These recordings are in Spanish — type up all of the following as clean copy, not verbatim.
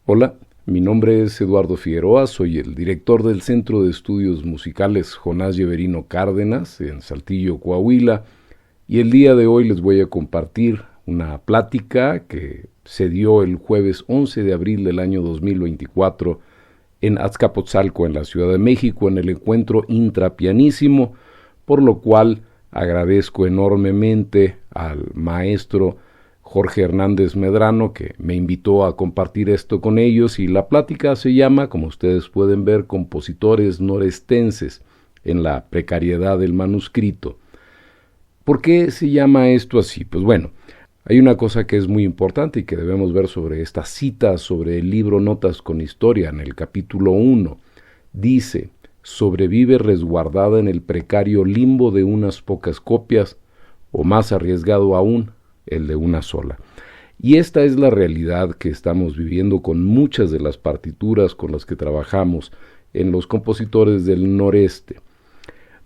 Hola, mi nombre es Eduardo Figueroa, soy el director del Centro de Estudios Musicales Jonás Lleverino Cárdenas en Saltillo, Coahuila, y el día de hoy les voy a compartir una plática que se dio el jueves 11 de abril del año 2024 en Azcapotzalco, en la Ciudad de México, en el encuentro Intrapianísimo, por lo cual agradezco enormemente al maestro Jorge Hernández Medrano, que me invitó a compartir esto con ellos, y la plática se llama, como ustedes pueden ver, Compositores Norestenses en la precariedad del manuscrito. ¿Por qué se llama esto así? Pues bueno, hay una cosa que es muy importante y que debemos ver sobre esta cita sobre el libro Notas con Historia, en el capítulo 1. Dice: sobrevive resguardada en el precario limbo de unas pocas copias, o más arriesgado aún, el de una sola. Y esta es la realidad que estamos viviendo con muchas de las partituras con las que trabajamos en los compositores del noreste.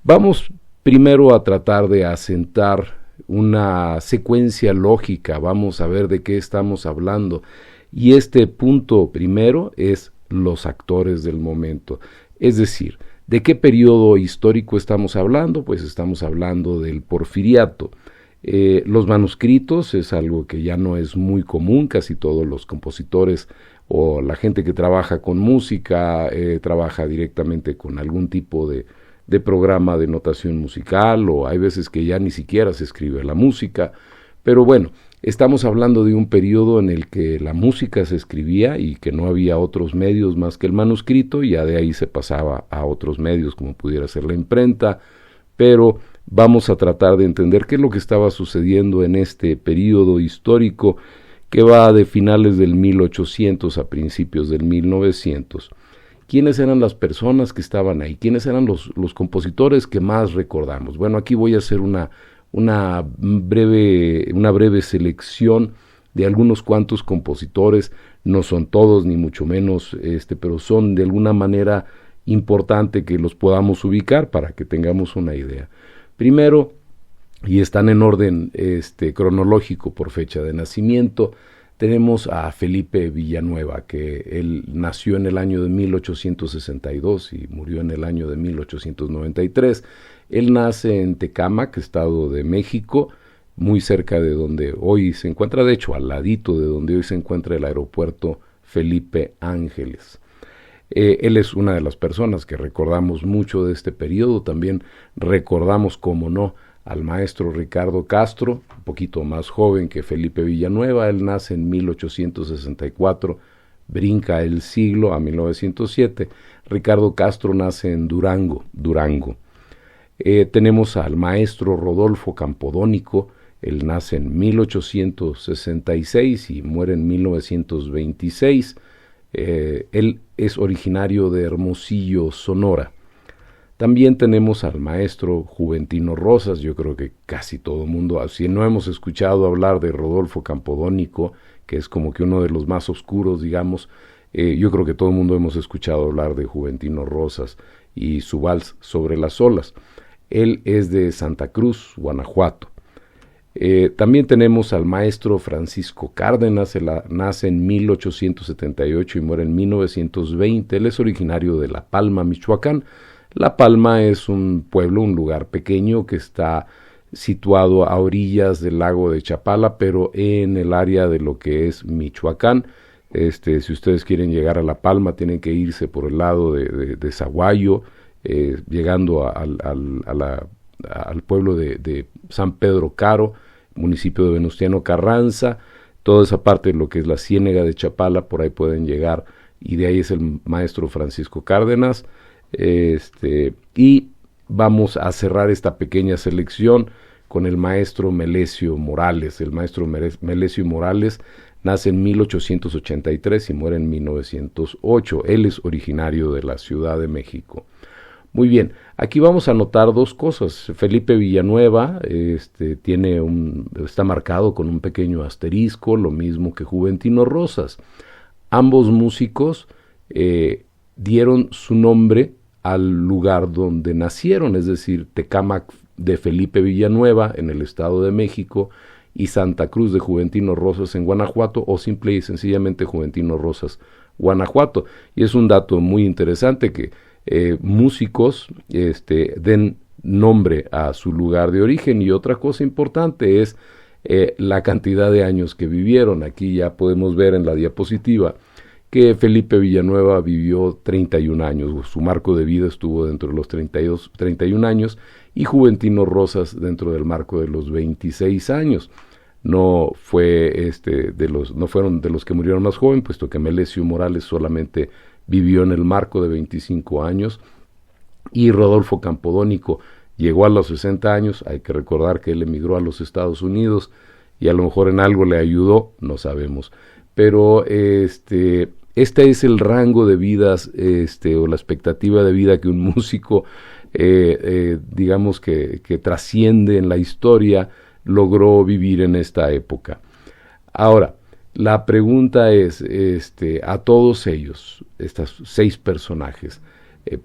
Vamos primero a tratar de asentar una secuencia lógica, vamos a ver de qué estamos hablando. Y este punto primero es los actores del momento, es decir, ¿de qué periodo histórico estamos hablando? Pues estamos hablando del Porfiriato. Los manuscritos es algo que ya no es muy común, casi todos los compositores o la gente que trabaja con música trabaja directamente con algún tipo de programa de notación musical, o hay veces que ya ni siquiera se escribe la música, pero bueno, estamos hablando de un periodo en el que la música se escribía y que no había otros medios más que el manuscrito, y ya de ahí se pasaba a otros medios como pudiera ser la imprenta, pero vamos a tratar de entender qué es lo que estaba sucediendo en este periodo histórico que va de finales del 1800 a principios del 1900. ¿Quiénes eran las personas que estaban ahí? ¿Quiénes eran los compositores que más recordamos? Bueno, aquí voy a hacer una breve selección de algunos cuantos compositores. No son todos, ni mucho menos, pero son de alguna manera importante que los podamos ubicar para que tengamos una idea. Primero, y están en orden cronológico por fecha de nacimiento, tenemos a Felipe Villanueva, que él nació en el año de 1862 y murió en el año de 1893. Él nace en Tecámac, Estado de México, muy cerca de donde hoy se encuentra, de hecho al ladito de donde hoy se encuentra el aeropuerto Felipe Ángeles. Él es una de las personas que recordamos mucho de este periodo. También recordamos, como no, al maestro Ricardo Castro, un poquito más joven que Felipe Villanueva. Él nace en 1864, brinca el siglo a 1907. Ricardo Castro nace en Durango. Tenemos al maestro Rodolfo Campodónico. Él nace en 1866 y muere en 1926. Él es originario de Hermosillo, Sonora. También tenemos al maestro Juventino Rosas. Yo creo que casi todo el mundo, si no hemos escuchado hablar de Rodolfo Campodónico, que es como que uno de los más oscuros, digamos, yo creo que todo el mundo hemos escuchado hablar de Juventino Rosas y su vals Sobre las olas. Él es de Santa Cruz, Guanajuato. También tenemos al maestro Francisco Cárdenas. Él nace en 1878 y muere en 1920. Él es originario de La Palma, Michoacán. La Palma es un pueblo, un lugar pequeño que está situado a orillas del lago de Chapala, pero en el área de lo que es Michoacán. Si ustedes quieren llegar a La Palma, tienen que irse por el lado de Zaguayo, llegando al pueblo de San Pedro Caro, municipio de Venustiano Carranza. Toda esa parte de lo que es la Ciénega de Chapala, por ahí pueden llegar, y de ahí es el maestro Francisco Cárdenas. Y vamos a cerrar esta pequeña selección con el maestro Melesio Morales. El maestro Melesio Morales nace en 1883 y muere en 1908. Él es originario de la Ciudad de México. Muy bien, aquí vamos a notar dos cosas. Felipe Villanueva está marcado con un pequeño asterisco, lo mismo que Juventino Rosas. Ambos músicos dieron su nombre al lugar donde nacieron, es decir, Tecámac de Felipe Villanueva, en el Estado de México, y Santa Cruz de Juventino Rosas en Guanajuato, o simple y sencillamente Juventino Rosas, Guanajuato. Y es un dato muy interesante que músicos den nombre a su lugar de origen. Y otra cosa importante es la cantidad de años que vivieron. Aquí ya podemos ver en la diapositiva que Felipe Villanueva vivió 31 años, su marco de vida estuvo dentro de los 31 años, y Juventino Rosas dentro del marco de los 26 años. No fueron de los que murieron más joven, puesto que Melesio Morales solamente vivió en el marco de 25 años, y Rodolfo Campodónico llegó a los 60 años. Hay que recordar que él emigró a los Estados Unidos y a lo mejor en algo le ayudó, no sabemos. Pero este es el rango de vidas o la expectativa de vida que un músico, digamos que trasciende en la historia, logró vivir en esta época. Ahora, la pregunta es, a todos ellos, estos 6 personajes,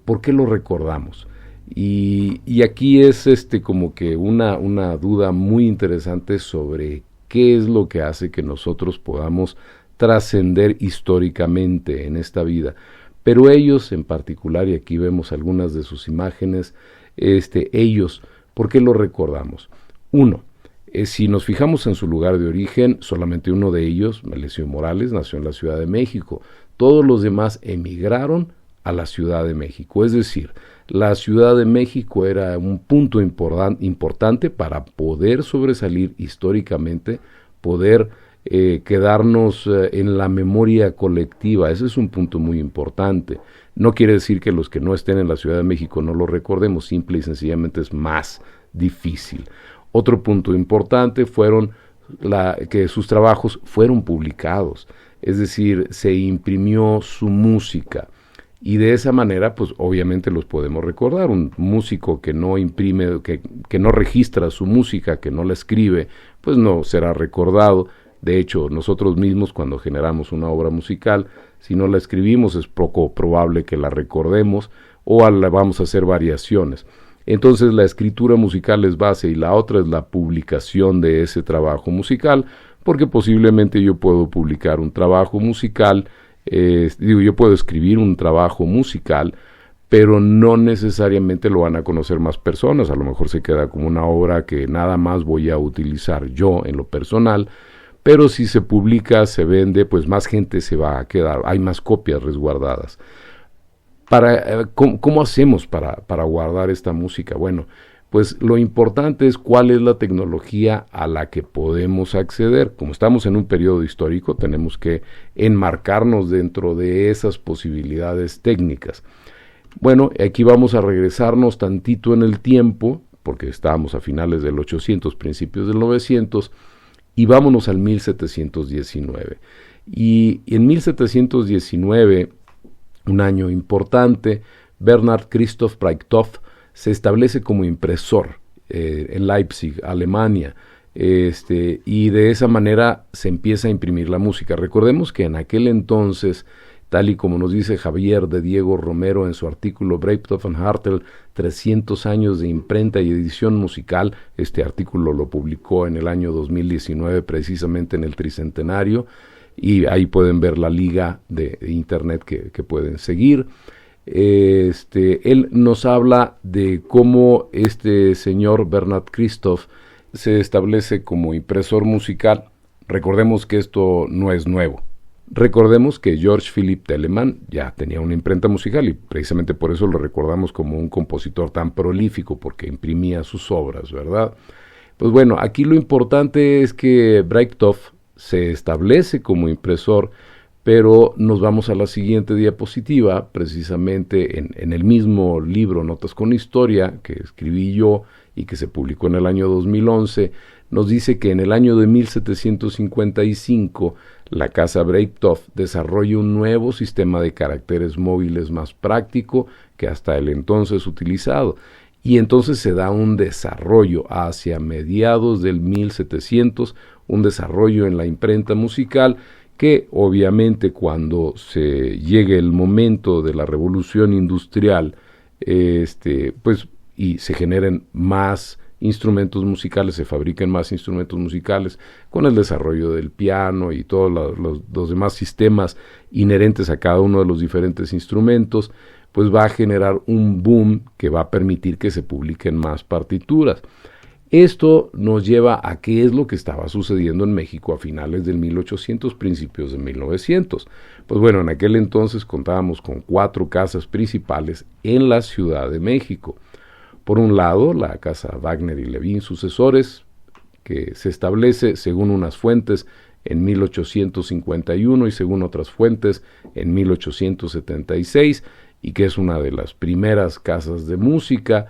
¿por qué los recordamos? Y aquí es como que una duda muy interesante sobre qué es lo que hace que nosotros podamos trascender históricamente en esta vida. Pero ellos en particular, y aquí vemos algunas de sus imágenes, ellos, ¿por qué los recordamos? Uno, si nos fijamos en su lugar de origen, solamente uno de ellos, Melesio Morales, nació en la Ciudad de México. Todos los demás emigraron a la Ciudad de México. Es decir, la Ciudad de México era un punto importante para poder sobresalir históricamente, poder quedarnos en la memoria colectiva. Ese es un punto muy importante. No quiere decir que los que no estén en la Ciudad de México no lo recordemos, simple y sencillamente es más difícil. Otro punto importante fueron que sus trabajos fueron publicados, es decir, se imprimió su música. Y de esa manera, pues obviamente los podemos recordar. Un músico que no imprime, que no registra su música, que no la escribe, pues no será recordado. De hecho, nosotros mismos cuando generamos una obra musical, si no la escribimos es poco probable que la recordemos o vamos a hacer variaciones. Entonces la escritura musical es base y la otra es la publicación de ese trabajo musical, porque posiblemente yo puedo publicar un trabajo musical, yo puedo escribir un trabajo musical, pero no necesariamente lo van a conocer más personas. A lo mejor se queda como una obra que nada más voy a utilizar yo en lo personal, pero si se publica, se vende, pues más gente se va a quedar, hay más copias resguardadas. ¿Cómo hacemos para guardar esta música? Bueno, pues lo importante es cuál es la tecnología a la que podemos acceder. Como estamos en un periodo histórico, tenemos que enmarcarnos dentro de esas posibilidades técnicas. Bueno, aquí vamos a regresarnos tantito en el tiempo, porque estábamos a finales del 800, principios del 900, y vámonos al 1719. Y en 1719, un año importante, Bernhard Christoph Breitkopf se establece como impresor en Leipzig, Alemania, y de esa manera se empieza a imprimir la música. Recordemos que en aquel entonces, tal y como nos dice Javier de Diego Romero en su artículo Breitkopf und Hartel, 300 años de imprenta y edición musical, este artículo lo publicó en el año 2019, precisamente en el tricentenario, y ahí pueden ver la liga de internet que pueden seguir. Él nos habla de cómo este señor Bernhard Christoph se establece como impresor musical. Recordemos que esto no es nuevo. Recordemos que George Philipp Telemann ya tenía una imprenta musical y precisamente por eso lo recordamos como un compositor tan prolífico, porque imprimía sus obras, ¿verdad? Pues bueno, aquí lo importante es que Breitkopf se establece como impresor, pero nos vamos a la siguiente diapositiva, precisamente en el mismo libro Notas con Historia, que escribí yo y que se publicó en el año 2011, nos dice que en el año de 1755 la casa Breitkopf desarrolla un nuevo sistema de caracteres móviles más práctico que hasta el entonces utilizado. Y entonces se da un desarrollo hacia mediados del 1700, un desarrollo en la imprenta musical que obviamente cuando se llegue el momento de la revolución industrial, pues y se generen más instrumentos musicales, se fabriquen más instrumentos musicales con el desarrollo del piano y todos los demás sistemas inherentes a cada uno de los diferentes instrumentos, pues va a generar un boom que va a permitir que se publiquen más partituras. Esto nos lleva a qué es lo que estaba sucediendo en México a finales del 1800, principios de 1900. Pues bueno, en aquel entonces contábamos con 4 casas principales en la Ciudad de México. Por un lado, la casa Wagner y Levin sucesores, que se establece, según unas fuentes, en 1851 y según otras fuentes, en 1876, y que es una de las primeras casas de música.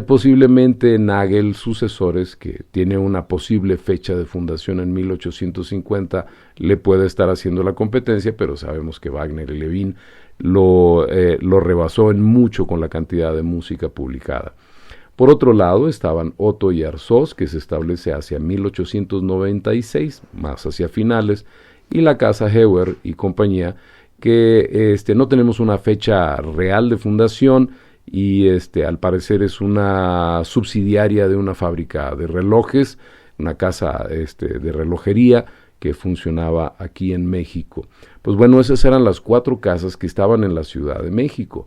Posiblemente Nagel sucesores, que tiene una posible fecha de fundación en 1850, le puede estar haciendo la competencia, pero sabemos que Wagner y Levin lo rebasó en mucho con la cantidad de música publicada. Por otro lado estaban Otto y Arzós, que se establece hacia 1896, más hacia finales, y la casa Heuer y compañía, que no tenemos una fecha real de fundación, y al parecer es una subsidiaria de una fábrica de relojes, una casa de relojería que funcionaba aquí en México. Pues bueno, esas eran las 4 casas que estaban en la Ciudad de México.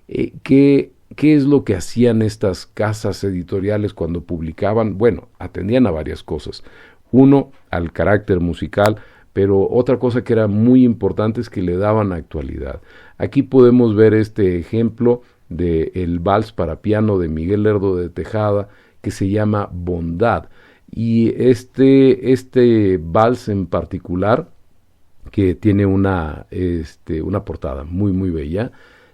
¿Qué es lo que hacían estas casas editoriales cuando publicaban? Bueno, atendían a varias cosas. Uno, al carácter musical, pero otra cosa que era muy importante es que le daban actualidad. Aquí podemos ver este ejemplo de el vals para piano de Miguel Lerdo de Tejada, que se llama Bondad. Y este vals en particular, que tiene una portada muy muy bella,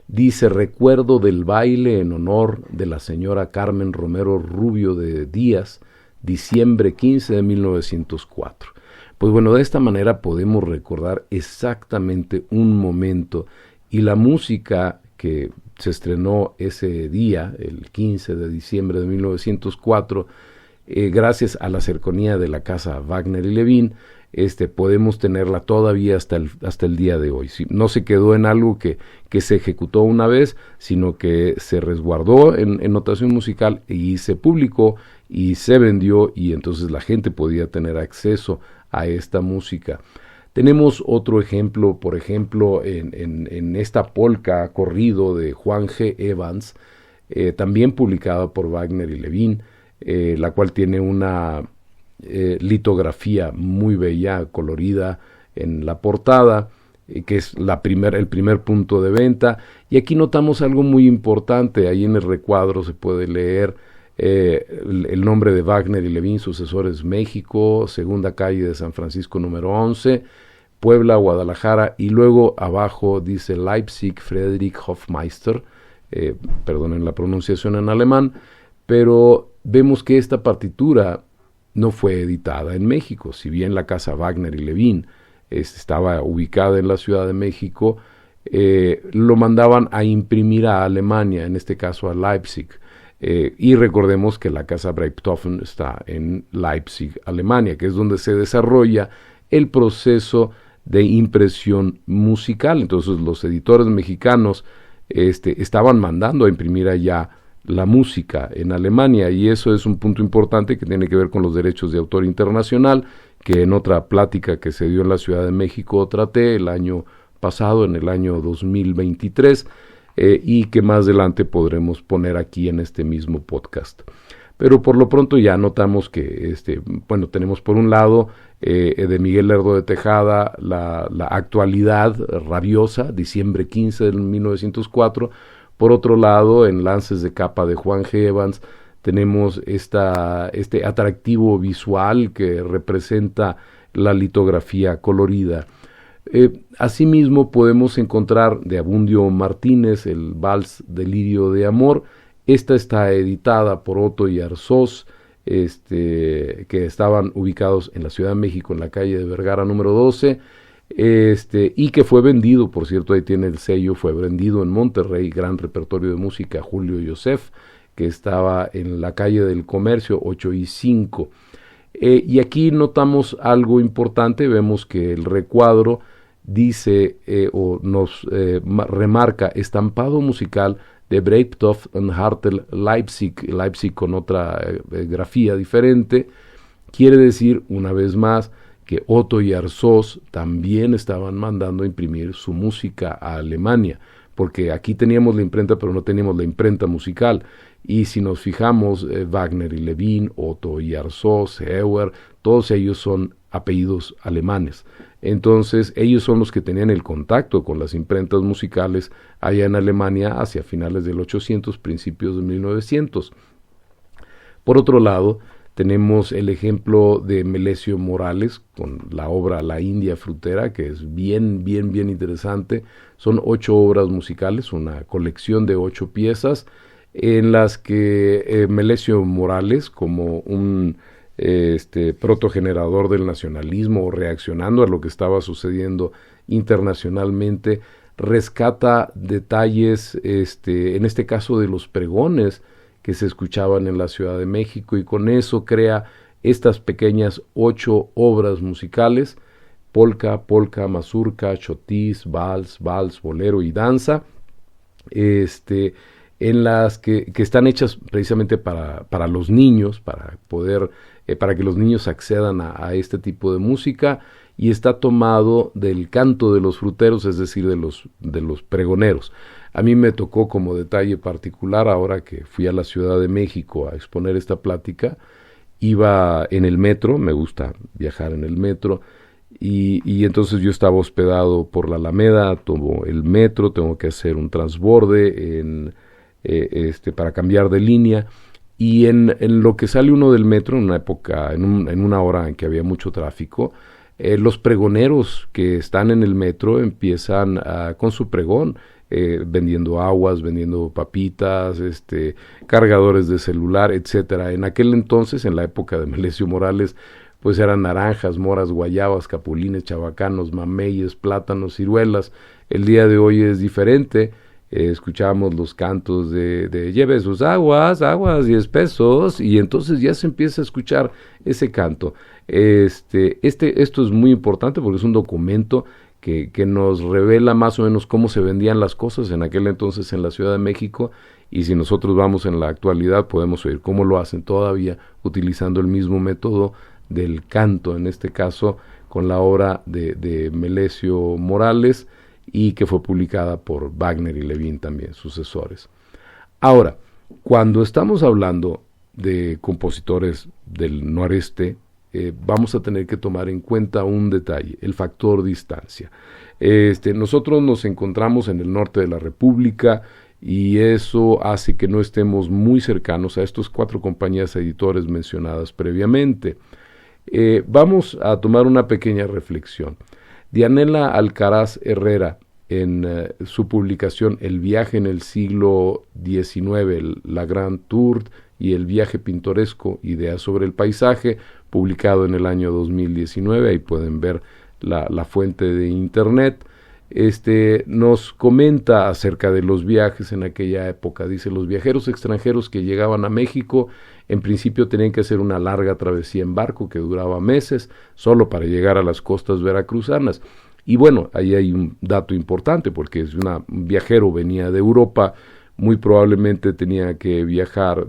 dice: recuerdo del baile en honor de la señora Carmen Romero Rubio de Díaz, diciembre 15 de 1904. Pues bueno, de esta manera podemos recordar exactamente un momento, y la música que se estrenó ese día, el 15 de diciembre de 1904, gracias a la cercanía de la casa Wagner y Levin, podemos tenerla todavía hasta el día de hoy. ¿Sí? No se quedó en algo que se ejecutó una vez, sino que se resguardó en notación musical y se publicó y se vendió, y entonces la gente podía tener acceso a esta música. Tenemos otro ejemplo, por ejemplo, en esta polka corrido de Juan G. Evans, también publicada por Wagner y Levin, la cual tiene una litografía muy bella, colorida en la portada, que es el primer punto de venta. Y aquí notamos algo muy importante. Ahí en el recuadro se puede leer el nombre de Wagner y Levin sucesores México, segunda calle de San Francisco número 11, Puebla, Guadalajara, y luego abajo dice Leipzig Friedrich Hofmeister, perdonen la pronunciación en alemán, pero vemos que esta partitura no fue editada en México. Si bien la casa Wagner y Levin estaba ubicada en la Ciudad de México, lo mandaban a imprimir a Alemania, en este caso a Leipzig. Y recordemos que la casa Breithofen está en Leipzig, Alemania, que es donde se desarrolla el proceso de impresión musical. Entonces los editores mexicanos estaban mandando a imprimir allá la música en Alemania, y eso es un punto importante que tiene que ver con los derechos de autor internacional, que en otra plática que se dio en la Ciudad de México traté el año pasado, en el año 2023, y que más adelante podremos poner aquí en este mismo podcast. Pero por lo pronto ya notamos que tenemos por un lado de Miguel Lerdo de Tejada la actualidad rabiosa, diciembre 15 de 1904. Por otro lado, en Lances de capa de Juan G. Evans, tenemos este atractivo visual que representa la litografía colorida. Asimismo, podemos encontrar de Abundio Martínez el Vals Delirio de Amor. Esta está editada por Otto y Arzós, que estaban ubicados en la Ciudad de México, en la calle de Vergara número 12, y que fue vendido, por cierto, ahí tiene el sello, fue vendido en Monterrey, gran repertorio de música, Julio Joseph, que estaba en la calle del Comercio 8 y 5. Y aquí notamos algo importante, vemos que el recuadro dice o nos remarca estampado musical de Breiptoft und Hartel Leipzig, Leipzig con otra grafía diferente, quiere decir, una vez más, que Otto y Arsos también estaban mandando a imprimir su música a Alemania, porque aquí teníamos la imprenta, pero no teníamos la imprenta musical. Y si nos fijamos, Wagner y Levin, Otto y Arsos, Heuer, todos ellos son apellidos alemanes. Entonces, ellos son los que tenían el contacto con las imprentas musicales allá en Alemania hacia finales del 800, principios de 1900. Por otro lado, tenemos el ejemplo de Melesio Morales con la obra La India Frutera, que es bien interesante. Son 8 obras musicales, una colección de 8 piezas, en las que Melesio Morales, como un protogenerador del nacionalismo, reaccionando a lo que estaba sucediendo internacionalmente, rescata detalles, en este caso de los pregones que se escuchaban en la Ciudad de México, y con eso crea estas pequeñas 8 obras musicales: polka, mazurka, chotis, vals, bolero y danza, en las que están hechas precisamente para los niños, para que los niños accedan a este tipo de música, y está tomado del canto de los fruteros, es decir, de los pregoneros. A mí me tocó como detalle particular, ahora que fui a la Ciudad de México a exponer esta plática, iba en el metro, me gusta viajar en el metro, y entonces yo estaba hospedado por la Alameda, tomo el metro, tengo que hacer un transborde para cambiar de línea, y en lo que sale uno del metro, en una época, en una hora en que había mucho tráfico, los pregoneros que están en el metro empiezan con su pregón, vendiendo aguas, vendiendo papitas, cargadores de celular, etcétera. En aquel entonces, en la época de Melesio Morales, pues eran naranjas, moras, guayabas, capulines, chabacanos, mameyes, plátanos, ciruelas. El día de hoy es diferente. Escuchamos los cantos de lleve sus aguas, 10 pesos, y entonces ya se empieza a escuchar ese canto. Esto es muy importante porque es un documento que nos revela más o menos cómo se vendían las cosas en aquel entonces en la Ciudad de México, y si nosotros vamos en la actualidad podemos oír cómo lo hacen todavía utilizando el mismo método del canto, en este caso con la obra de Melesio Morales, y que fue publicada por Wagner y Levin también, sucesores. Ahora, cuando estamos hablando de compositores del noreste, vamos a tener que tomar en cuenta un detalle: el factor distancia. Nosotros nos encontramos en el norte de la República, y eso hace que no estemos muy cercanos a estos 4 compañías editores mencionadas previamente. Vamos a tomar una pequeña reflexión. Dianela Alcaraz Herrera, en su publicación El viaje en el siglo XIX, La Grand Tour y el viaje pintoresco, ideas sobre el paisaje, publicado en el año 2019, ahí pueden ver la fuente de internet, nos comenta acerca de los viajes en aquella época. Dice: los viajeros extranjeros que llegaban a México en principio tenían que hacer una larga travesía en barco que duraba meses, solo para llegar a las costas veracruzanas. Y bueno, ahí hay un dato importante, porque un viajero venía de Europa, muy probablemente tenía que viajar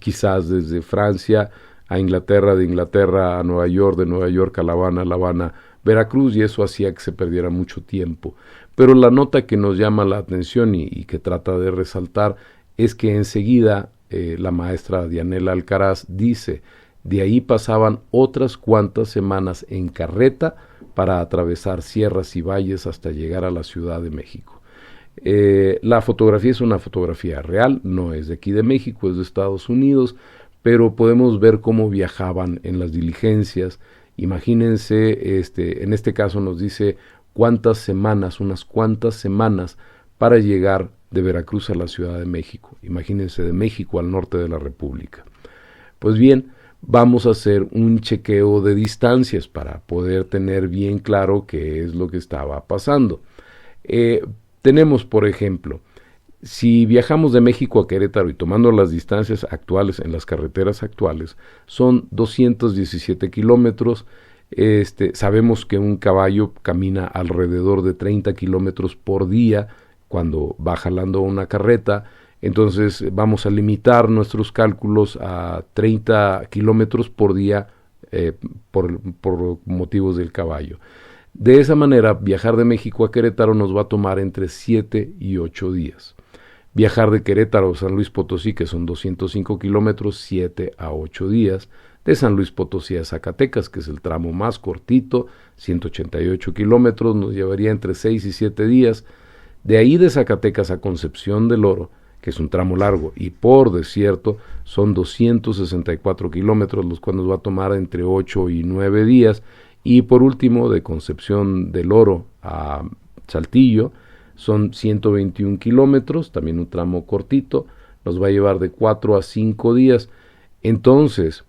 quizás desde Francia a Inglaterra, de Inglaterra a Nueva York, de Nueva York a La Habana, Veracruz, y eso hacía que se perdiera mucho tiempo. Pero la nota que nos llama la atención y que trata de resaltar es que enseguida la maestra Dianela Alcaraz dice: de ahí pasaban otras cuantas semanas en carreta para atravesar sierras y valles hasta llegar a la Ciudad de México. La fotografía es una fotografía real, no es de aquí de México, es de Estados Unidos, pero podemos ver cómo viajaban en las diligencias. Imagínense, en este caso nos dice unas cuantas semanas para llegar de Veracruz a la Ciudad de México. Imagínense, de México al norte de la República. Pues bien, vamos a hacer un chequeo de distancias para poder tener bien claro qué es lo que estaba pasando. Tenemos, por ejemplo, si viajamos de México a Querétaro y tomando las distancias actuales en las carreteras actuales, son 217 kilómetros. Sabemos que un caballo camina alrededor de 30 kilómetros por día cuando va jalando una carreta. Entonces vamos a limitar nuestros cálculos a 30 kilómetros por día por motivos del caballo. De esa manera, viajar de México a Querétaro nos va a tomar entre 7 y 8 días. Viajar de Querétaro a San Luis Potosí, que son 205 kilómetros, 7 a 8 días. De San Luis Potosí a Zacatecas, que es el tramo más cortito, 188 kilómetros, nos llevaría entre 6 y 7 días. De ahí de Zacatecas a Concepción del Oro, que es un tramo largo y por desierto, son 264 kilómetros, los cuales nos va a tomar entre 8 y 9 días. Y por último, de Concepción del Oro a Saltillo, son 121 kilómetros, también un tramo cortito, nos va a llevar de 4 a 5 días. Entonces,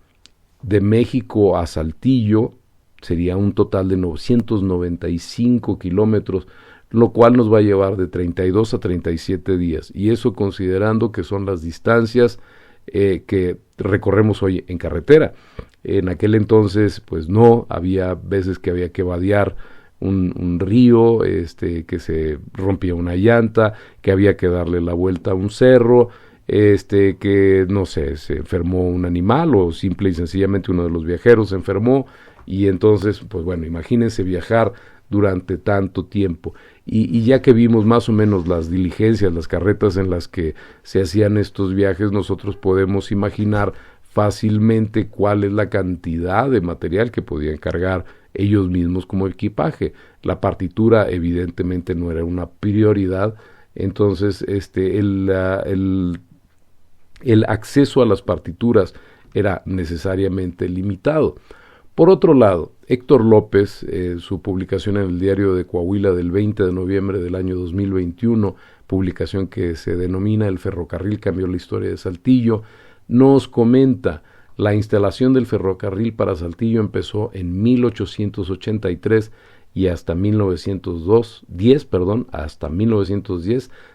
de México a Saltillo sería un total de 995 kilómetros, lo cual nos va a llevar de 32 a 37 días. Y eso considerando que son las distancias que recorremos hoy en carretera. En aquel entonces, pues no, había veces que había que vadear un río, que se rompía una llanta, que había que darle la vuelta a un cerro, que no sé, se enfermó un animal o simple y sencillamente uno de los viajeros se enfermó, y entonces, pues bueno, imagínense viajar durante tanto tiempo. Y ya que vimos más o menos las diligencias, las carretas en las que se hacían estos viajes, nosotros podemos imaginar fácilmente cuál es la cantidad de material que podían cargar ellos mismos como equipaje. La partitura evidentemente no era una prioridad, entonces el acceso a las partituras era necesariamente limitado. Por otro lado, Héctor López, su publicación en el Diario de Coahuila del 20 de noviembre del año 2021, publicación que se denomina El ferrocarril cambió la historia de Saltillo, nos comenta: la instalación del ferrocarril para Saltillo empezó en 1883 y hasta 1910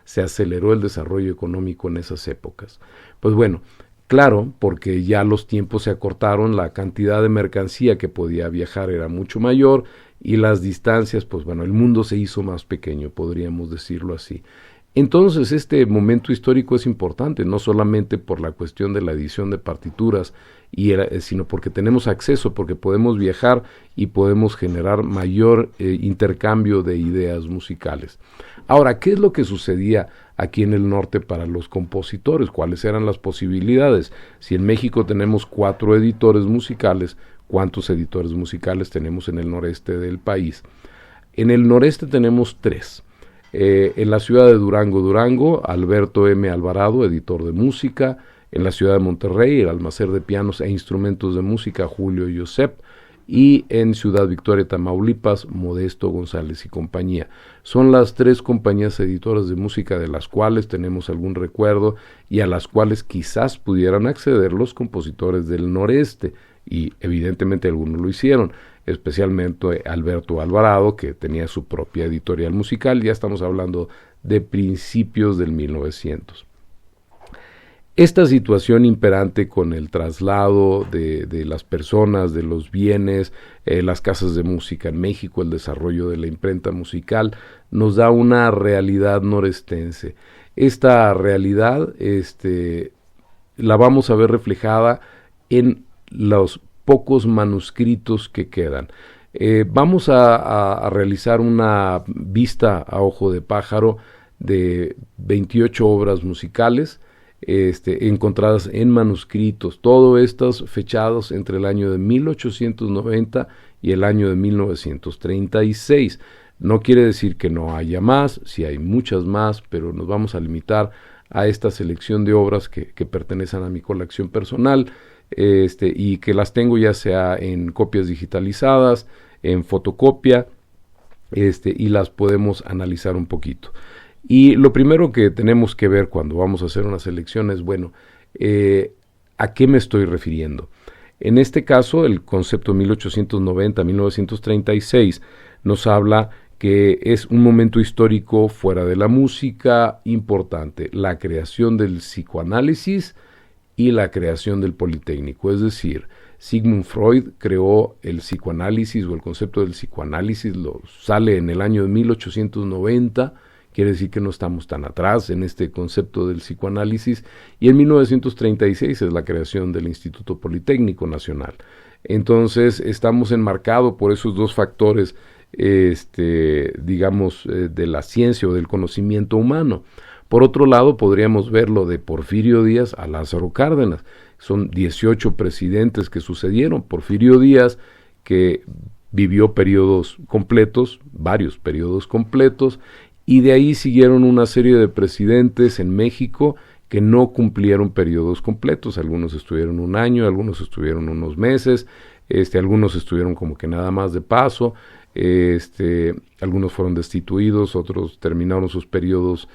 se aceleró el desarrollo económico en esas épocas. Pues bueno, claro, porque ya los tiempos se acortaron, la cantidad de mercancía que podía viajar era mucho mayor y las distancias, pues bueno, el mundo se hizo más pequeño, podríamos decirlo así. Entonces este momento histórico es importante, no solamente por la cuestión de la edición de partituras, sino porque tenemos acceso, porque podemos viajar y podemos generar mayor intercambio de ideas musicales. Ahora, ¿qué es lo que sucedía aquí en el norte para los compositores? ¿Cuáles eran las posibilidades? Si en México tenemos 4 editores musicales, ¿cuántos editores musicales tenemos en el noreste del país? En el noreste tenemos 3. En la ciudad de Durango, Alberto M. Alvarado, editor de música. En la ciudad de Monterrey, el almacén de pianos e instrumentos de música Julio Josep. Y en Ciudad Victoria, Tamaulipas, Modesto González y compañía. Son las 3 compañías editoras de música de las cuales tenemos algún recuerdo y a las cuales quizás pudieran acceder los compositores del noreste, y evidentemente algunos lo hicieron, especialmente Alberto Alvarado, que tenía su propia editorial musical. Ya estamos hablando de principios del 1900. Esta situación imperante con el traslado de las personas, de los bienes, las casas de música en México, el desarrollo de la imprenta musical, nos da una realidad norestense. Esta realidad la vamos a ver reflejada en los pocos manuscritos que quedan. Vamos a realizar una vista a ojo de pájaro de 28 obras musicales encontradas en manuscritos, todo estos fechados entre el año de 1890 y el año de 1936. No quiere decir que no haya más, sí hay muchas más, pero nos vamos a limitar a esta selección de obras que pertenecen a mi colección personal, y que las tengo ya sea en copias digitalizadas, en fotocopia, y las podemos analizar un poquito. Y lo primero que tenemos que ver cuando vamos a hacer una selección es, bueno, ¿a qué me estoy refiriendo? En este caso, el concepto 1890-1936 nos habla que es un momento histórico fuera de la música importante, la creación del psicoanálisis y la creación del Politécnico, es decir, Sigmund Freud creó el psicoanálisis o el concepto del psicoanálisis, sale en el año de 1890, quiere decir que no estamos tan atrás en este concepto del psicoanálisis, y en 1936 es la creación del Instituto Politécnico Nacional. Entonces estamos enmarcados por esos dos factores, digamos, de la ciencia o del conocimiento humano. Por otro lado, podríamos ver lo de Porfirio Díaz a Lázaro Cárdenas. Son 18 presidentes que sucedieron. Porfirio Díaz, que vivió periodos completos, varios periodos completos, y de ahí siguieron una serie de presidentes en México que no cumplieron periodos completos. Algunos estuvieron un año, algunos estuvieron unos meses, algunos estuvieron como que nada más de paso, algunos fueron destituidos, otros terminaron sus periodos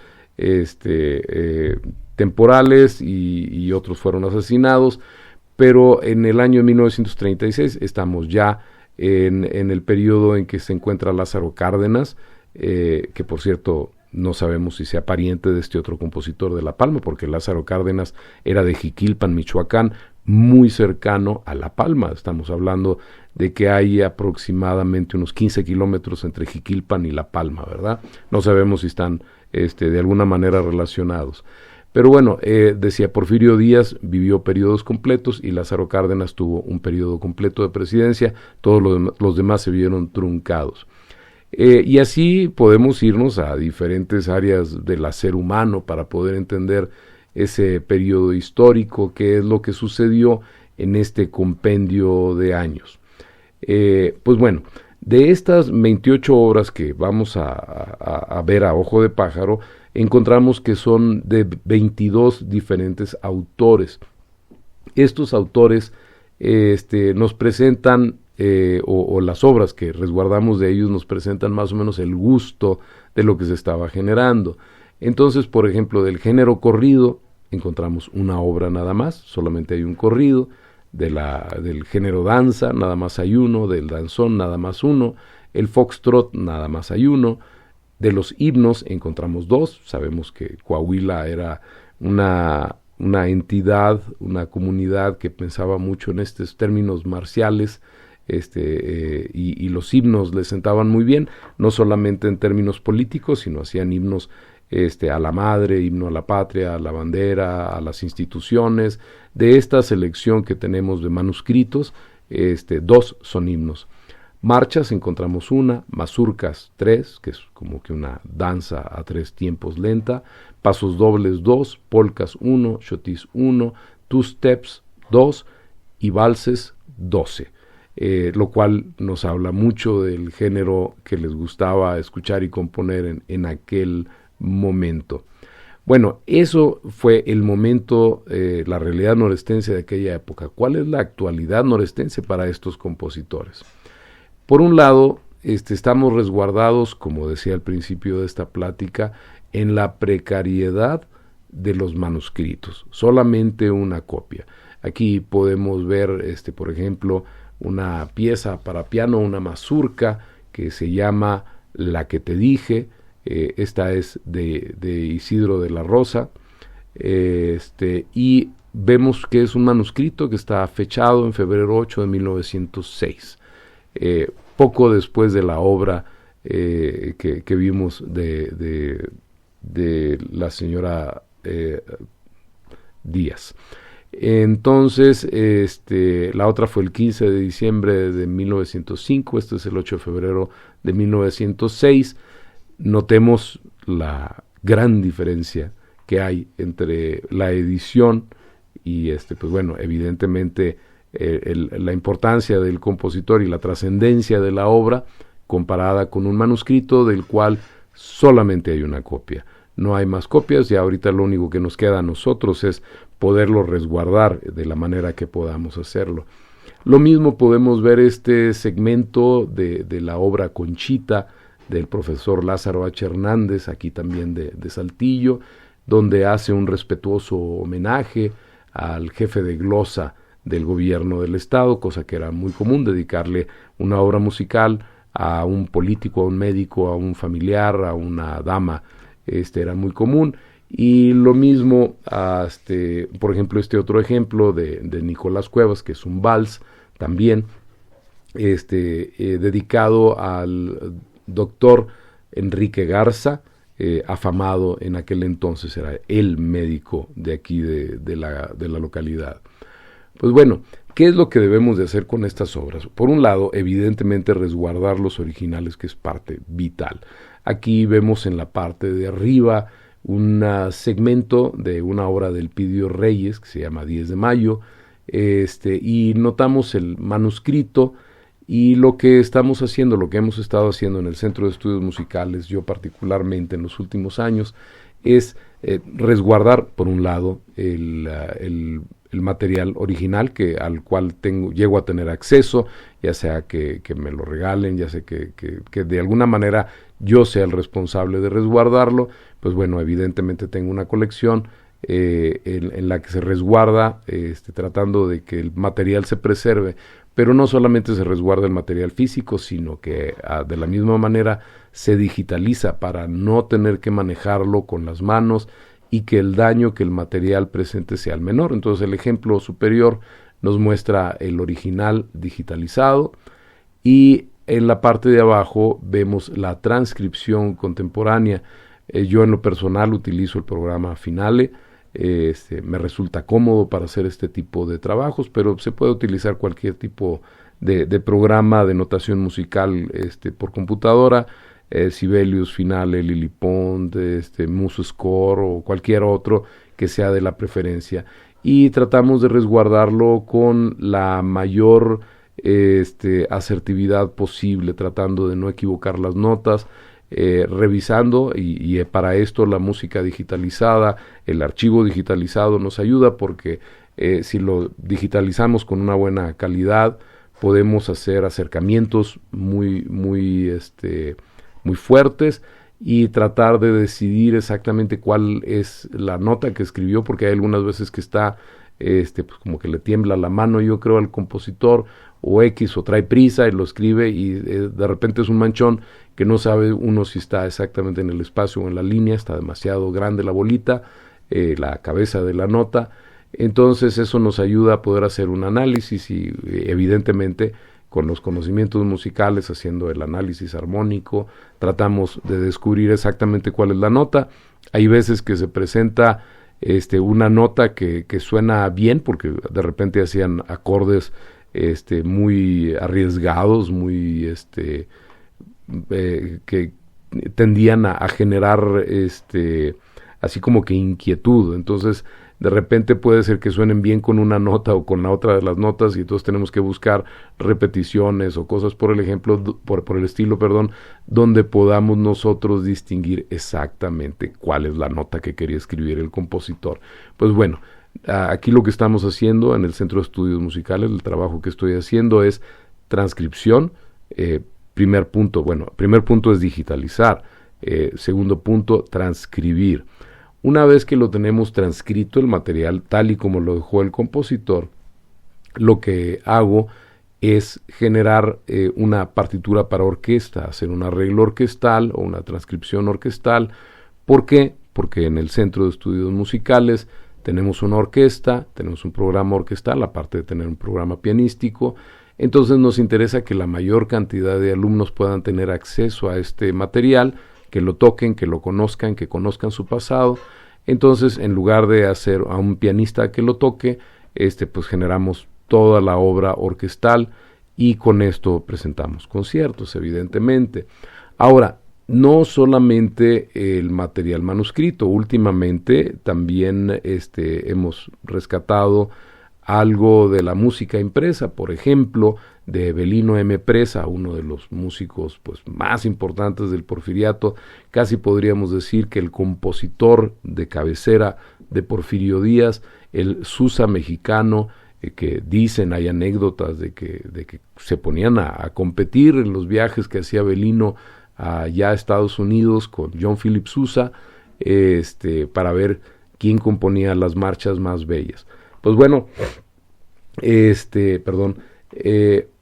temporales y otros fueron asesinados, pero en el año 1936 estamos ya en el periodo en que se encuentra Lázaro Cárdenas, que por cierto no sabemos si sea pariente de este otro compositor de La Palma, porque Lázaro Cárdenas era de Jiquilpan, Michoacán, muy cercano a La Palma. Estamos hablando de que hay aproximadamente unos 15 kilómetros entre Jiquilpan y La Palma, ¿verdad? No sabemos si están de alguna manera relacionados. Pero bueno, decía, Porfirio Díaz vivió periodos completos y Lázaro Cárdenas tuvo un periodo completo de presidencia, todos los demás se vieron truncados. Y así podemos irnos a diferentes áreas del hacer humano para poder entender ese periodo histórico, qué es lo que sucedió en este compendio de años. Pues bueno, de estas 28 obras que vamos a ver a ojo de pájaro, encontramos que son de 22 diferentes autores. Estos autores nos presentan, o las obras que resguardamos de ellos nos presentan más o menos el gusto de lo que se estaba generando. Entonces, por ejemplo, del género corrido encontramos una obra nada más, solamente hay un corrido. Del género danza nada más hay uno, del danzón nada más uno, el foxtrot nada más hay uno, de los himnos encontramos dos. Sabemos que Coahuila era una entidad, una comunidad que pensaba mucho en estos términos marciales, y los himnos les sentaban muy bien, no solamente en términos políticos, sino hacían himnos a la madre, himno a la patria, a la bandera, a las instituciones. De esta selección que tenemos de manuscritos, dos son himnos. Marchas encontramos una, mazurcas 3, que es como que una danza a 3 tiempos lenta, pasos dobles 2, polcas 1, chotis 1, two-steps 2 y valses 12. Lo cual nos habla mucho del género que les gustaba escuchar y componer en aquel momento. Bueno, eso fue el momento, la realidad norestense de aquella época. ¿Cuál es la actualidad norestense para estos compositores? Por un lado, estamos resguardados, como decía al principio de esta plática, en la precariedad de los manuscritos, solamente una copia. Aquí podemos ver, por ejemplo, una pieza para piano, una mazurca que se llama La que te dije. Esta es de Isidro de la Rosa, y vemos que es un manuscrito que está fechado en febrero 8 de 1906, poco después de la obra que vimos de la señora Díaz. Entonces, la otra fue el 15 de diciembre de 1905, este es el 8 de febrero de 1906. Notemos la gran diferencia que hay entre la edición y pues bueno, evidentemente la importancia del compositor y la trascendencia de la obra comparada con un manuscrito del cual solamente hay una copia. No hay más copias y ahorita lo único que nos queda a nosotros es poderlo resguardar de la manera que podamos hacerlo. Lo mismo podemos ver este segmento de la obra Conchita del profesor Lázaro H. Hernández, aquí también de Saltillo, donde hace un respetuoso homenaje al jefe de glosa del gobierno del estado, cosa que era muy común, dedicarle una obra musical a un político, a un médico, a un familiar, a una dama, era muy común. Y lo mismo, por ejemplo, otro ejemplo de Nicolás Cuevas, que es un vals también, dedicado al doctor Enrique Garza, afamado en aquel entonces, era el médico de aquí de la localidad. Pues bueno, ¿qué es lo que debemos de hacer con estas obras? Por un lado, evidentemente resguardar los originales, que es parte vital. Aquí vemos en la parte de arriba un segmento de una obra del Elpidio Reyes, que se llama 10 de mayo, y notamos el manuscrito. Y lo que estamos haciendo, lo que hemos estado haciendo en el Centro de Estudios Musicales, yo particularmente en los últimos años, es resguardar, por un lado, el material original al cual llego a tener acceso, ya sea que me lo regalen, ya sea que de alguna manera yo sea el responsable de resguardarlo. Pues bueno, evidentemente tengo una colección en la que se resguarda, tratando de que el material se preserve, pero no solamente se resguarda el material físico, sino que de la misma manera se digitaliza para no tener que manejarlo con las manos y que el daño que el material presente sea el menor. Entonces el ejemplo superior nos muestra el original digitalizado y en la parte de abajo vemos la transcripción contemporánea. Yo en lo personal utilizo el programa Finale. Me resulta cómodo para hacer este tipo de trabajos, pero se puede utilizar cualquier tipo de programa de notación musical por computadora, Sibelius, Finale, Lily Pond, MuseScore o cualquier otro que sea de la preferencia, y tratamos de resguardarlo con la mayor asertividad posible, tratando de no equivocar las notas, revisando y para esto la música digitalizada, el archivo digitalizado nos ayuda porque si lo digitalizamos con una buena calidad podemos hacer acercamientos muy fuertes y tratar de decidir exactamente cuál es la nota que escribió, porque hay algunas veces que está pues como que le tiembla la mano, yo creo, al compositor, o o trae prisa y lo escribe y de repente es un manchón que no sabe uno si está exactamente en el espacio o en la línea, está demasiado grande la bolita, la cabeza de la nota. Entonces eso nos ayuda a poder hacer un análisis y evidentemente con los conocimientos musicales, haciendo el análisis armónico, tratamos de descubrir exactamente cuál es la nota. Hay veces que se presenta una nota que suena bien, porque de repente hacían acordes muy arriesgados, muy que tendían a generar así como que inquietud. Entonces de repente puede ser que suenen bien con una nota o con la otra de las notas, y entonces tenemos que buscar repeticiones o cosas por el estilo, donde podamos nosotros distinguir exactamente cuál es la nota que quería escribir el compositor. Pues bueno, aquí lo que estamos haciendo en el Centro de Estudios Musicales, el trabajo que estoy haciendo es transcripción. Primer punto es digitalizar. Segundo punto, transcribir. Una vez que lo tenemos transcrito el material tal y como lo dejó el compositor, lo que hago es generar una partitura para orquesta, hacer un arreglo orquestal o una transcripción orquestal. ¿Por qué? Porque en el Centro de Estudios Musicales tenemos una orquesta, tenemos un programa orquestal, aparte de tener un programa pianístico. Entonces nos interesa que la mayor cantidad de alumnos puedan tener acceso a este material, que lo toquen, que lo conozcan, que conozcan su pasado. Entonces, en lugar de hacer a un pianista que lo toque, pues generamos toda la obra orquestal y con esto presentamos conciertos, evidentemente. Ahora, no solamente el material manuscrito, últimamente también hemos rescatado algo de la música impresa, por ejemplo, de Evelino M. Presa, uno de los músicos pues más importantes del Porfiriato, casi podríamos decir que el compositor de cabecera de Porfirio Díaz, el Susa mexicano, que dicen, hay anécdotas de que se ponían a competir en los viajes que hacía Evelino allá a Estados Unidos con John Philip Sousa, para ver quién componía las marchas más bellas. Pues bueno,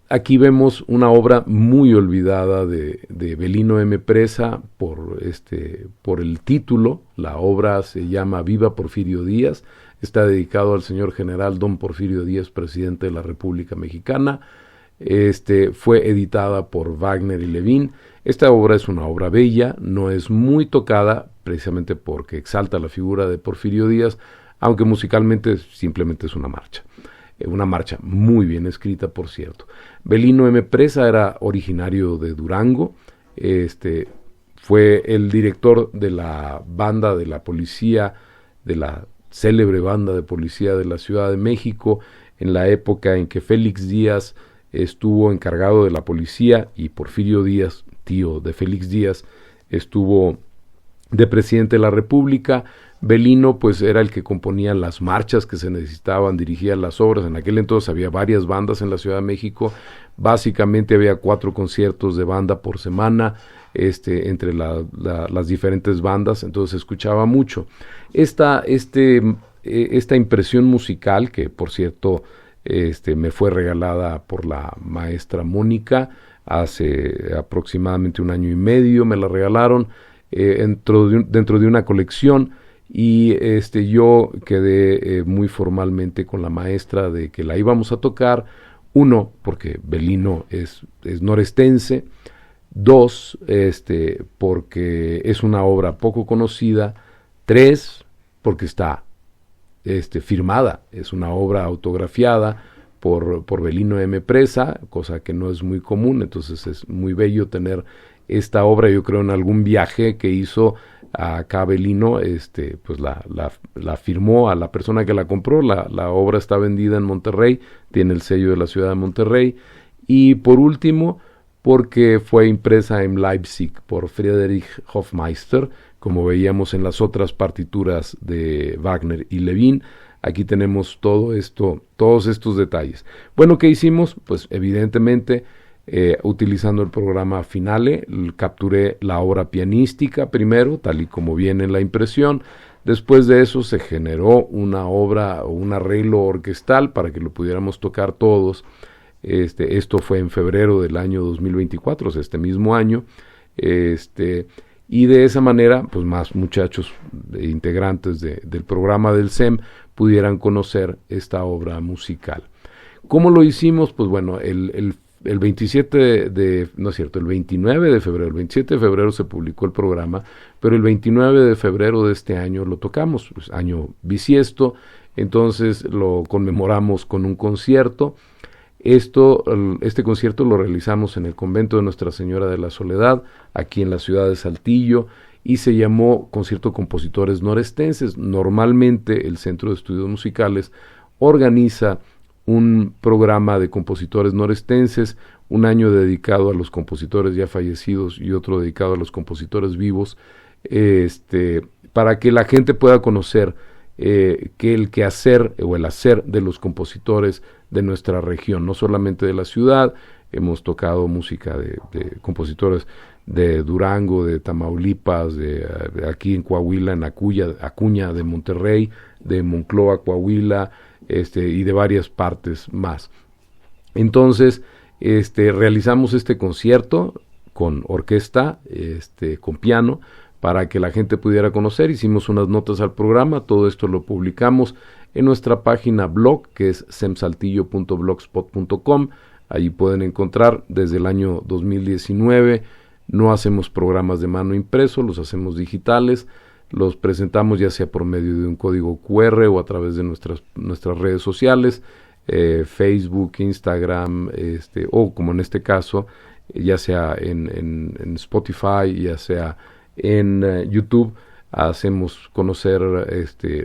aquí vemos una obra muy olvidada de Evelino M. Presa por el título. La obra se llama Viva Porfirio Díaz, está dedicado al señor general don Porfirio Díaz, presidente de la República Mexicana. Fue editada por Wagner y Levin. Esta obra es una obra bella, no es muy tocada precisamente porque exalta la figura de Porfirio Díaz, aunque musicalmente simplemente es una marcha muy bien escrita, por cierto. Belino M. Presa era originario de Durango, fue el director de la banda de la policía, de la célebre banda de policía de la Ciudad de México, en la época en que Félix Díaz estuvo encargado de la policía y Porfirio Díaz, tío de Félix Díaz, estuvo de presidente de la República. Belino pues era el que componía las marchas que se necesitaban, dirigía las obras. En aquel entonces había varias bandas en la Ciudad de México, básicamente había 4 conciertos de banda por semana, entre las diferentes bandas, entonces se escuchaba mucho. Esta impresión musical, que por cierto me fue regalada por la maestra Mónica hace aproximadamente 1 año y medio, me la regalaron dentro de una colección, y yo quedé muy formalmente con la maestra de que la íbamos a tocar. 1, porque Belino es norestense. 2, porque es una obra poco conocida. 3, porque está firmada, es una obra autografiada por Belino M. Presa, cosa que no es muy común, entonces es muy bello tener esta obra. Yo creo en algún viaje que hizo acá Belino, pues la firmó a la persona que la compró. La obra está vendida en Monterrey, tiene el sello de la ciudad de Monterrey. Y por último, porque fue impresa en Leipzig por Friedrich Hofmeister, como veíamos en las otras partituras de Wagner y Levin. Aquí tenemos todos estos detalles. Bueno, ¿qué hicimos? Pues evidentemente, utilizando el programa Finale, capturé la obra pianística primero, tal y como viene en la impresión. Después de eso se generó una obra o un arreglo orquestal para que lo pudiéramos tocar todos. Esto fue en febrero del año 2024, o sea, este mismo año. Y de esa manera, pues más muchachos integrantes del programa del SEM pudieran conocer esta obra musical. ¿Cómo lo hicimos? Pues bueno, el 27 no es cierto, el 29 de febrero, el 27 de febrero se publicó el programa, pero el 29 de febrero de este año lo tocamos, pues año bisiesto, entonces lo conmemoramos con un concierto. Este concierto lo realizamos en el convento de Nuestra Señora de la Soledad, aquí en la ciudad de Saltillo, y se llamó Concierto Compositores Norestenses. Normalmente el Centro de Estudios Musicales organiza un programa de compositores norestenses, un año dedicado a los compositores ya fallecidos y otro dedicado a los compositores vivos, para que la gente pueda conocer que el quehacer o el hacer de los compositores de nuestra región, no solamente de la ciudad. Hemos tocado música de compositores de Durango, de Tamaulipas, de aquí en Coahuila, en Acuña de Monterrey, de Monclova, Coahuila, y de varias partes más. Entonces, realizamos este concierto con orquesta, con piano, para que la gente pudiera conocer. Hicimos unas notas al programa, todo esto lo publicamos en nuestra página blog, que es semsaltillo.blogspot.com. Allí pueden encontrar desde el año 2019, no hacemos programas de mano impreso, los hacemos digitales, los presentamos ya sea por medio de un código QR o a través de nuestras redes sociales, Facebook, Instagram, o como en este caso, ya sea en Spotify, ya sea en YouTube. Hacemos conocer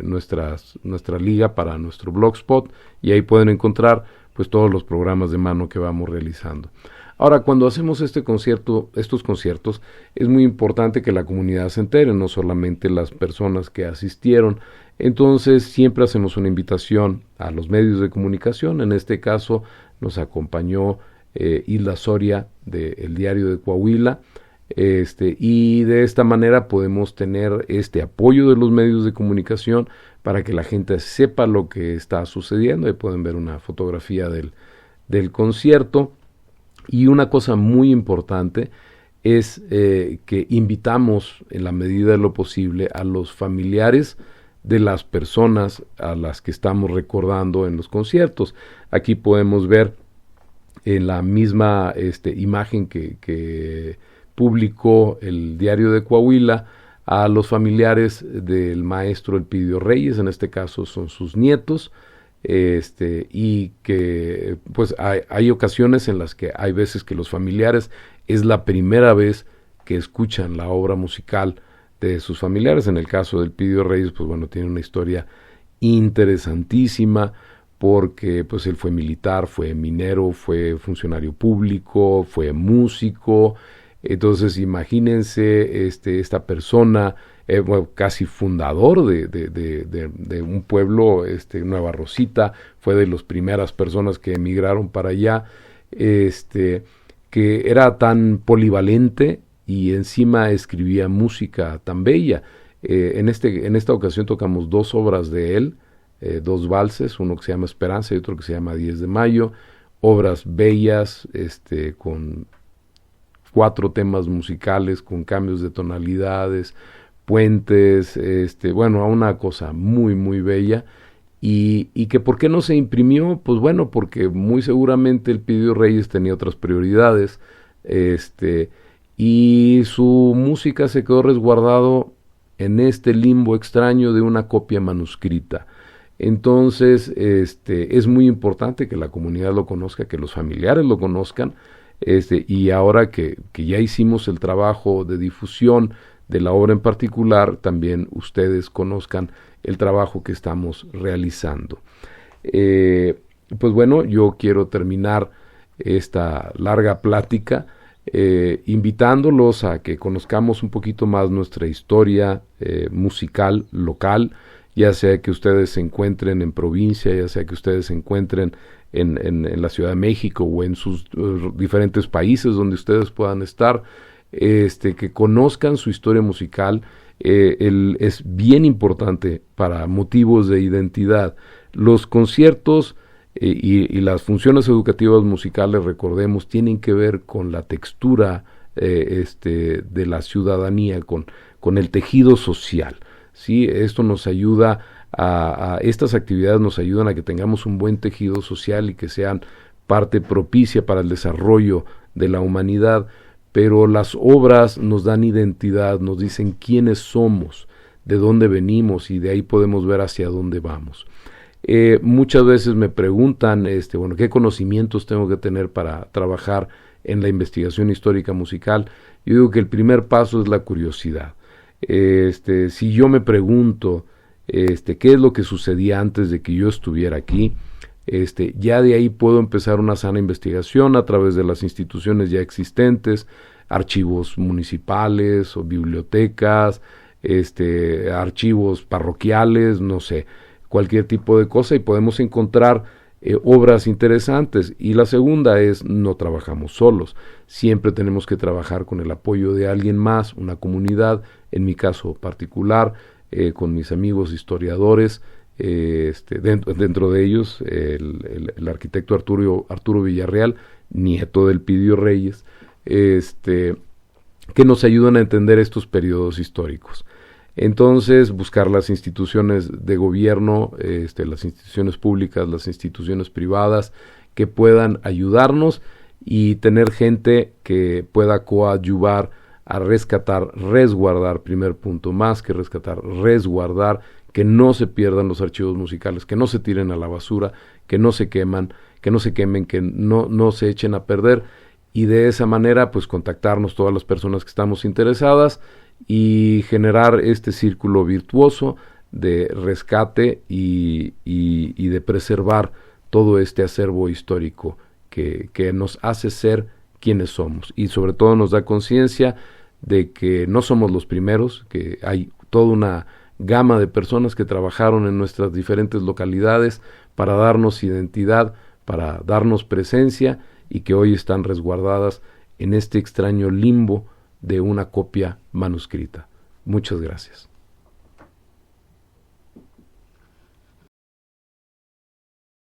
nuestra liga para nuestro blogspot, y ahí pueden encontrar pues todos los programas de mano que vamos realizando. Ahora, cuando hacemos estos conciertos, es muy importante que la comunidad se entere, no solamente las personas que asistieron. Entonces, siempre hacemos una invitación a los medios de comunicación. En este caso, nos acompañó Hilda Soria del Diario de Coahuila, y de esta manera podemos tener este apoyo de los medios de comunicación para que la gente sepa lo que está sucediendo. Ahí pueden ver una fotografía del concierto. Y una cosa muy importante es que invitamos en la medida de lo posible a los familiares de las personas a las que estamos recordando en los conciertos. Aquí podemos ver en la misma imagen que publicó el Diario de Coahuila a los familiares del maestro Elpidio Reyes, en este caso son sus nietos, y que pues hay ocasiones en las que hay veces que los familiares es la primera vez que escuchan la obra musical de sus familiares. En el caso del Elpidio Reyes, pues bueno, tiene una historia interesantísima, porque pues él fue militar, fue minero, fue funcionario público, fue músico. Entonces imagínense esta persona, bueno, casi fundador de un pueblo, Nueva Rosita, fue de las primeras personas que emigraron para allá, que era tan polivalente y encima escribía música tan bella. En esta ocasión tocamos 2 obras de él, 2 valses, uno que se llama Esperanza y otro que se llama 10 de Mayo, obras bellas, con 4 temas musicales, con cambios de tonalidades, puentes, bueno, una cosa muy, muy bella. Y que ¿por qué no se imprimió? Pues bueno, porque muy seguramente Elpidio Reyes tenía otras prioridades, y su música se quedó resguardado en este limbo extraño de una copia manuscrita. Entonces, es muy importante que la comunidad lo conozca, que los familiares lo conozcan, y ahora que ya hicimos el trabajo de difusión de la obra en particular, también ustedes conozcan el trabajo que estamos realizando. Pues bueno, yo quiero terminar esta larga plática invitándolos a que conozcamos un poquito más nuestra historia musical local, ya sea que ustedes se encuentren en provincia, ya sea que ustedes se encuentren en la Ciudad de México o en sus diferentes países donde ustedes puedan estar, que conozcan su historia musical. Es bien importante para motivos de identidad. Los conciertos y las funciones educativas musicales, recordemos, tienen que ver con la textura de la ciudadanía, con el tejido social. ¿Sí? Esto nos ayuda estas actividades nos ayudan a que tengamos un buen tejido social y que sean parte propicia para el desarrollo de la humanidad, pero las obras nos dan identidad, nos dicen quiénes somos, de dónde venimos, y de ahí podemos ver hacia dónde vamos. Muchas veces me preguntan, bueno, ¿qué conocimientos tengo que tener para trabajar en la investigación histórica musical? Yo digo que el primer paso es la curiosidad. Si yo me pregunto qué es lo que sucedía antes de que yo estuviera aquí, ya de ahí puedo empezar una sana investigación a través de las instituciones ya existentes, archivos municipales o bibliotecas, archivos parroquiales, no sé, cualquier tipo de cosa, y podemos encontrar obras interesantes. Y la segunda es, no trabajamos solos, siempre tenemos que trabajar con el apoyo de alguien más, una comunidad, en mi caso particular, con mis amigos historiadores, dentro de ellos el arquitecto Arturo Villarreal, nieto del Elpidio Reyes, que nos ayudan a entender estos periodos históricos. Entonces, buscar las instituciones de gobierno, las instituciones públicas, las instituciones privadas que puedan ayudarnos, y tener gente que pueda coadyuvar a rescatar, resguardar, primer punto, más que rescatar, resguardar, que no se pierdan los archivos musicales, que no se tiren a la basura, que no se quemen, que no se echen a perder, y de esa manera pues contactarnos todas las personas que estamos interesadas y generar este círculo virtuoso de rescate y de preservar todo este acervo histórico que nos hace ser quienes somos, y sobre todo nos da conciencia de que no somos los primeros, que hay toda una gama de personas que trabajaron en nuestras diferentes localidades para darnos identidad, para darnos presencia, y que hoy están resguardadas en este extraño limbo de una copia manuscrita. Muchas gracias.